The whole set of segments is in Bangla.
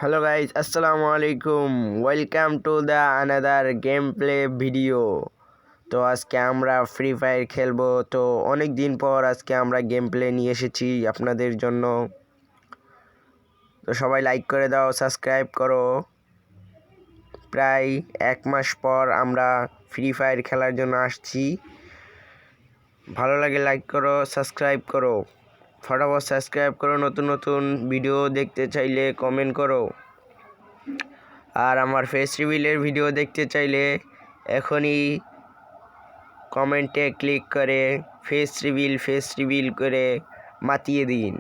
Hello guys, assalamu alaikum. Welcome to the another gameplay video. তো আজকে আমরা ফ্রি ফায়ার খেলবো। তো অনেক দিন পর আজকে আমরা গেম প্লে নিয়ে এসেছি আপনাদের জন্য। তো সবাই লাইক করে দাও, সাবস্ক্রাইব করো। প্রায় এক মাস পর আমরা ফ্রি ফায়ার খেলার জন্য আসছি। ভালো লাগে লাইক করো, সাবস্ক্রাইব করো। ফটাফট সাবস্ক্রাইব করো। নতুন নতুন ভিডিও দেখতে চাইলে কমেন্ট করো। আর আমার ফেস রিভিলের ভিডিও দেখতে চাইলে এখনই কমেন্টে ক্লিক করে ফেস রিভিল করে মাতিয়ে দিন।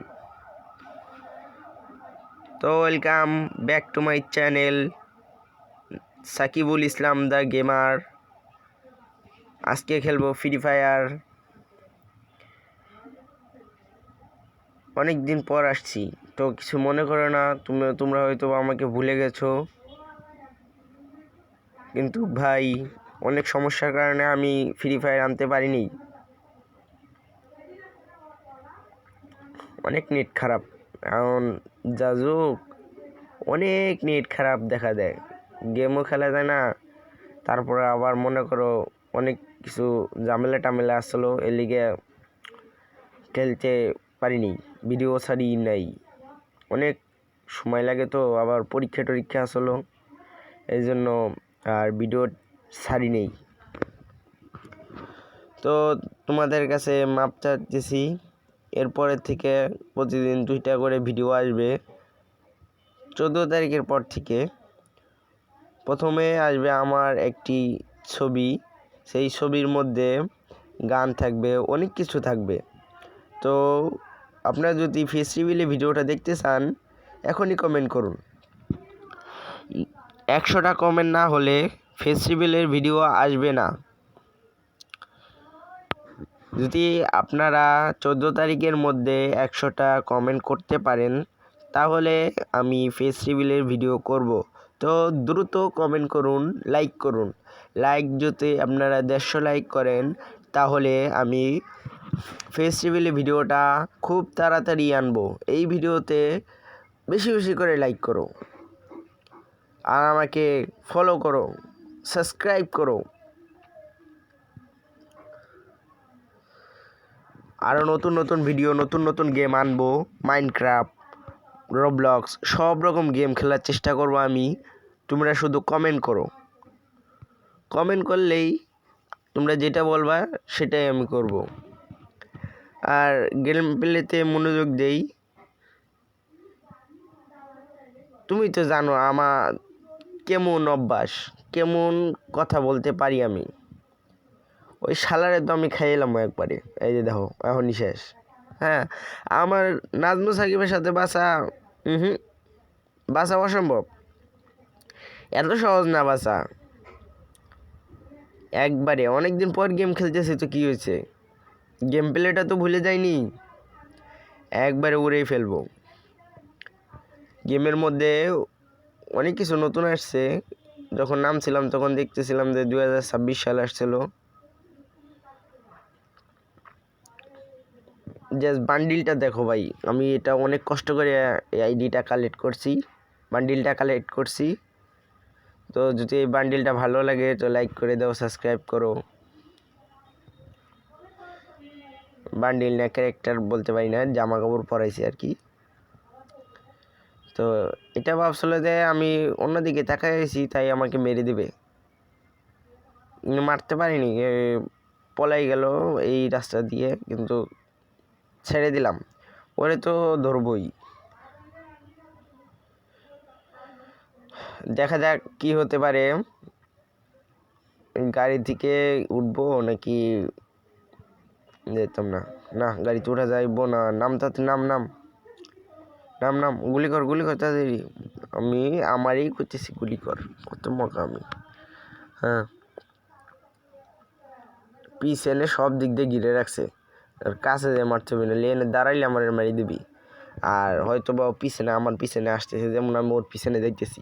তো welcome back to my channel Sakibul Islam the gamer. আজকে খেলবো ফ্রি ফায়ার। অনেক দিন পর আসছি, তো কিছু মনে করো না। তোমরা হয়তো আমাকে ভুলে গেছো, কিন্তু ভাই অনেক সমস্যার কারণে আমি ফ্রি ফায়ার আনতে পারিনি। অনেক নেট খারাপ এখন, যাজুক অনেক নেট খারাপ দেখা দেয়, গেমও খেলা যায় না। তারপরে আবার মনে করো অনেক কিছু ঝামেলা আসলো, এর লিগে খেলতে পারিনি, ভিডিও ছাড়ি নাই। অনেক সময় লাগে, তো আবার পরীক্ষা আসলো, এই জন্য আর ভিডিও ছাড়ি নেই। তো তোমাদের কাছে মাপ চাচ্ছি, এরপরের থেকে প্রতিদিন 2টা করে ভিডিও আসবে। 14 তারিখের পর থেকে প্রথমে আসবে আমার একটি ছবি, সেই ছবির মধ্যে গান থাকবে, অনেক কিছু থাকবে। তো আপনারা যদি ফেস রিভিলে ভিডিওটা দেখতে চান এখনই কমেন্ট করুন। 100টা কমেন্ট না হলে ফেস রিভিলের ভিডিও আসবে না। যদি আপনারা 14 তারিখের মধ্যে 100টা কমেন্ট করতে পারেন তাহলে আমি ফেস রিভিলের ভিডিও করব। তো দ্রুত কমেন্ট করুন, লাইক করুন। লাইক যদি আপনারা 150 লাইক করেন তাহলে আমি ফেস রিভিলের ভিডিওটা খুব তাড়াতাড়ি আনবো। এই ভিডিওতে বেশি করে লাইক করো, আর আমাকে ফলো করো, সাবস্ক্রাইব করো। আরও নতুন ভিডিও, নতুন গেম আনবো। মাইনক্রাফট, রবলক্স, সব রকম গেম খেলার চেষ্টা করব আমি। তোমরা শুধু কমেন্ট করো, কমেন্ট করলেই তোমরা যেটা বলবা সেটাই আমি করব। আর গেম প্লেতে মনোযোগ দেই। তুমি তো জানো আমার কেমন অভ্যাস, কেমন কথা বলতে পারি আমি। ওই শালারে তো আমি খাইয়ে এলাম একবারে, এই যে দেখো এখনই শেষ। হ্যাঁ, আমার নাজমুল সাকিবের সাথে বাঁচা অসম্ভব, এত সহজ না বাঁচা। একবারে অনেকদিন পর গেম খেলতেছি, তো কি হয়েছে, গেম প্লেটা তো ভুলে যাইনি, একবারে উড়েই ফেলবো। গেমের মধ্যে অনেক কিছু নতুন আসছে। যখন নামছিলাম তখন দেখতেছিলাম যে 2026 সাল আসছিল। জাস্ট বান্ডিলটা দেখো ভাই, আমি এটা অনেক কষ্ট করে আইডিটা কালেক্ট করছি, বান্ডিলটা কালেক্ট করছি। তো যদি এই বান্ডিলটা ভালো লাগে তো লাইক করে দাও, সাবস্ক্রাইব করো। বান্ডিল না ক্যারেক্টার বলতে পারি না, জামা কাপড় পরাইছি আর কি। তো এটা ভাবছিল যে আমি অন্যদিকে তাকাই আছি তাই আমাকে মেরে দেবে, মারতে পারিনি, পলাই গেল এই রাস্তা দিয়ে, কিন্তু ছেড়ে দিলাম, ওরে তো ধরবই। দেখা যাক কি হতে পারে। গাড়ি থেকে উঠবো নাকি যেতাম না, না গাড়িতে উঠা যাইবো না। নাম গুলি কর তাড়াতাড়ি। আমি আমারই করতেছি, গুলি কর, কত মকা আমি। হ্যাঁ, পিছনে সব দিক দিয়ে ঘিরে রাখছে, আর কাছে যে মারতে হবে না, লেনে দাঁড়াইলে আমার মারি দিবি। আর হয়তো বা আমার পিছনে আসতেছে, যেমন আমি ওর পিছনে যাইতেছি।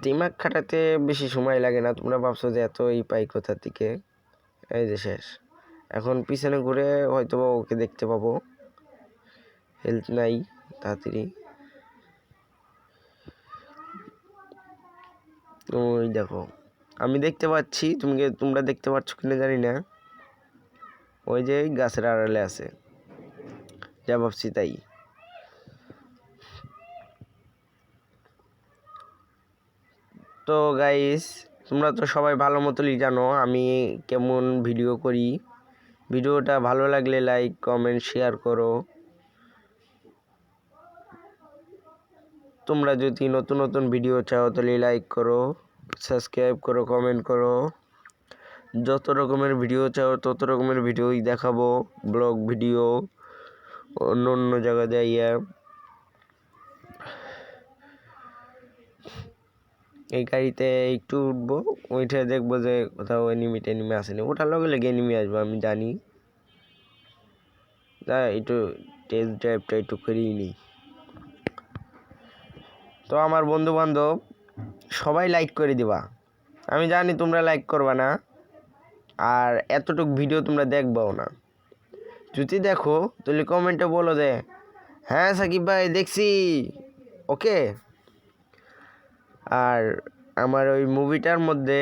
দিমাগ খাটাতে বেশি সময় লাগে না, তোমরা ভাবছো যে এত এই পাই কোথা থেকে। এই যে শেষ, এখন পিছনে ঘুরে হয়তো বা ওকে দেখতে পাবো। হেলথ নাই, তাড়াতাড়ি। ওই দেখো, আমি দেখতে পাচ্ছি, তোমরা দেখতে পাচ্ছ কিনা জানি না। ওই যে গাছের আড়ালে আছে, যা ভাবছি তাই। তো গাইস, তোমরা তো সবাই ভালো মতোই জানো আমি কেমন ভিডিও করি। ভিডিওটা ভালো লাগলে লাইক কমেন্ট শেয়ার করো। তোমরা যদি নতুন নতুন ভিডিও চাও তাহলে লাইক করো, সাবস্ক্রাইব করো, কমেন্ট করো। যত রকমের ভিডিও চাও তত রকমের ভিডিওই দেখাবো, ব্লগ ভিডিও, অন্য অন্য জায়গায় যাইয়া। এই গাড়িতে একটু উঠবো, ওইটা দেখবো যে কোথাও এনিমি টেনিমি আসেনি। ওটার লগে লেগে এনিমি আসবো আমি জানি। একটু টেস্ট ড্রাইভটা একটু করিয়ে নিই। তো আমার বন্ধু বান্ধব সবাই লাইক করে দিবা। আমি জানি তোমরা লাইক করবা না, আর এতটুকু ভিডিও তোমরা দেখবাও না। যদি দেখো তাহলে কমেন্টে বলো যে হ্যাঁ সাকিব ভাই দেখছি, ওকে। আর আমার ওই মুভিটার মধ্যে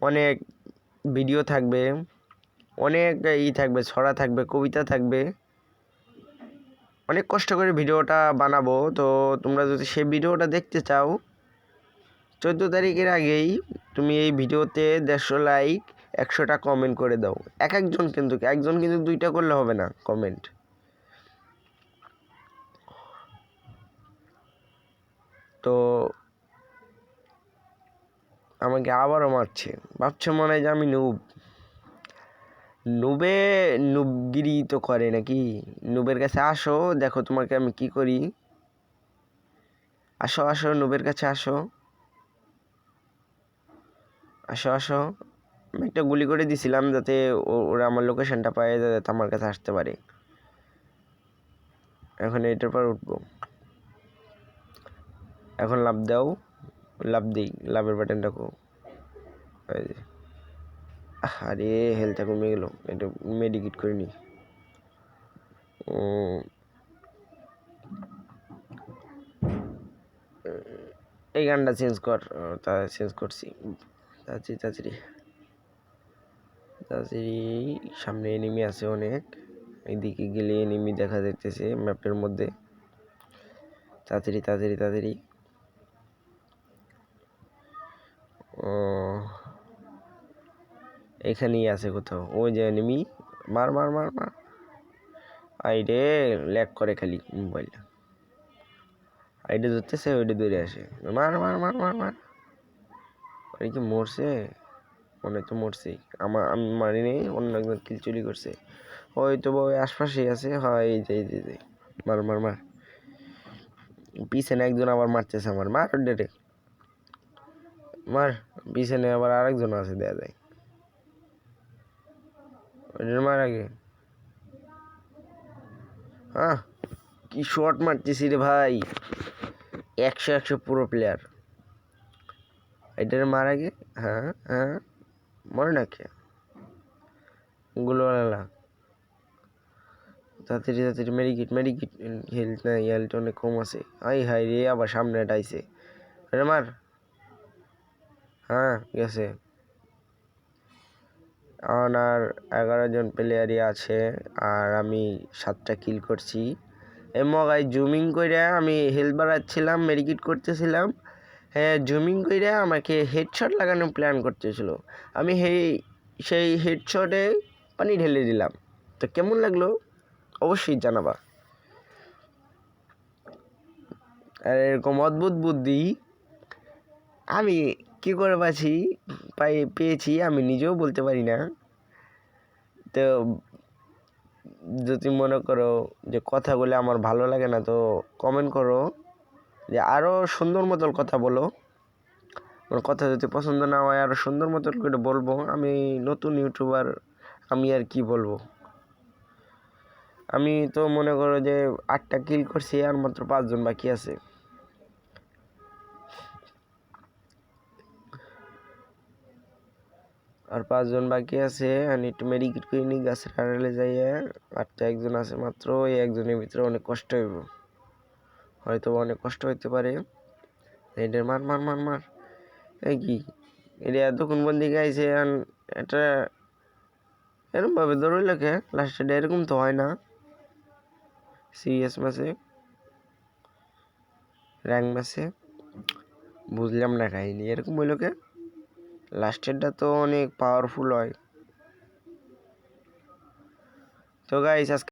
অনেক ভিডিও থাকবে, অনেক থাকবে, ছড়া থাকবে, কবিতা থাকবে। অনেক কষ্ট করে ভিডিওটা বানাবো। তো তোমরা যদি সেই ভিডিওটা দেখতে চাও, 14 তারিখের আগেই তুমি এই ভিডিওতে 150 লাইক, 100টা কমেন্ট করে দাও। একজন কিন্তু 2টা করলে হবে না কমেন্ট। তো আমাকে আবারও মারছে, ভাবছে মনে হয় যে আমি নুবগিরি তো করে নাকি। নুবের কাছে আসো, দেখো তোমাকে আমি কি করি। আসো আসো, নুবের কাছে আসো, আসো আসো। আমি একটা গুলি করে দিছিলাম যাতে ওরা আমার লোকেশনটা পায়, যাতে আমার কাছে আসতে পারে। এখন এটার পর উঠবো। এখন লাভ দাও, লাভ দিই, লাভের বাটনটা কো। আরে হেলথটা কমে গেল, এটা মেডিকেট করে নি। এই গানটা চেঞ্জ কর। তা চেঞ্জ করছি। তাড়াতাড়ি তাড়াতাড়ি তাড়াতাড়ি। সামনে এনিমি আছে অনেক, এইদিকে গেলে এনিমি দেখা যাইতেছে ম্যাপের মধ্যে। তাড়াতাড়ি তাড়াতাড়ি তাড়াতাড়ি। এখানেই আছে কোথাও, ওই যে এনিমি। মার মার মার মার। আইডে ল্যাগ করে খালি মোবাইলটা। আইডে ধরতেছে, ওইটা দৌড়ে আসে। মার মার মার মার মার। ওই কি মরছে? মনে তো মরছেই। আমি মারিনি, অন্য একজন কিল চুরি করছে। ওই তো ওই আশপাশেই আছে। হয় এই যে মার মার মার। পিছনে একজন আবার মারতেছে আমার। মার ডেটে মার। পিছনে আবার আরেকজন আছে, দেয়া যায়। ওইটার মার আগে। হ্যাঁ, কি শট মারতেছি রে ভাই। 100 পুরো প্লেয়ার। এটার মার আগে। হ্যাঁ হ্যাঁ, মরে না কে গুলোওয়ালা। তাড়াতাড়ি তাড়াতাড়ি মেডিকেট মেডিকেট। হেলথ না, হেলথ অনেক কম আছে। হাই হাই রে, আবার সামনে ডাইছে। আরে মার। হ্যাঁ গেছে। আর 11 জন প্লেয়ারই আছে, আর আমি 7টা কিল করছি। মগাই জুমিং করে আমি হেলথ বাড়াচ্ছিলাম, মেডিকেট করতেছিলাম। হ্যাঁ, জুমিং করে আমাকে হেডশট লাগানোর প্ল্যান করতেছিল। আমি সেই হেডশটে পানি ঢেলে দিলাম। তো কেমন লাগলো অবশ্যই জানাবা। আর এরকম অদ্ভুত বুদ্ধি আমি কী করে পেয়েছি আমি নিজেও বলতে পারি না। তো যদি মনে করো যে কথাগুলো আমার ভালো লাগে না, তো কমেন্ট করো যে আরও সুন্দর মতো কথা বলো। আমার কথা যদি পছন্দ না হয়, আরও সুন্দর মতো করে বলবো। আমি নতুন ইউটিউবার, আমি আর কি বলবো। আমি তো মনে করো যে 8টা কিল করছি, আর মাত্র 5 জন বাকি আছে। আর 5 জন বাকি আছে। আমি একটু মেডিকেট করে নিই, গাছের আড়ালে যাইয়া। আর তো একজন আছে মাত্র, এই একজনের ভিতরে অনেক কষ্ট হইব। হয়তো অনেক কষ্ট হইতে পারে। এটার মার মার মার মার এই কি এটা এতক্ষণ বন্দি গাইছে এটা এরকম ভাবে দৌড়ই লাগে লাস্টে এরকম তো হয় না সিরিয়াস ম্যাচে র্যাঙ্ক ম্যাচে বুঝলাম না কাহিনি এরকম হইল কে লাস্টেরটা তো অনেক পাওয়ারফুল হয়। তো গাইস আজকে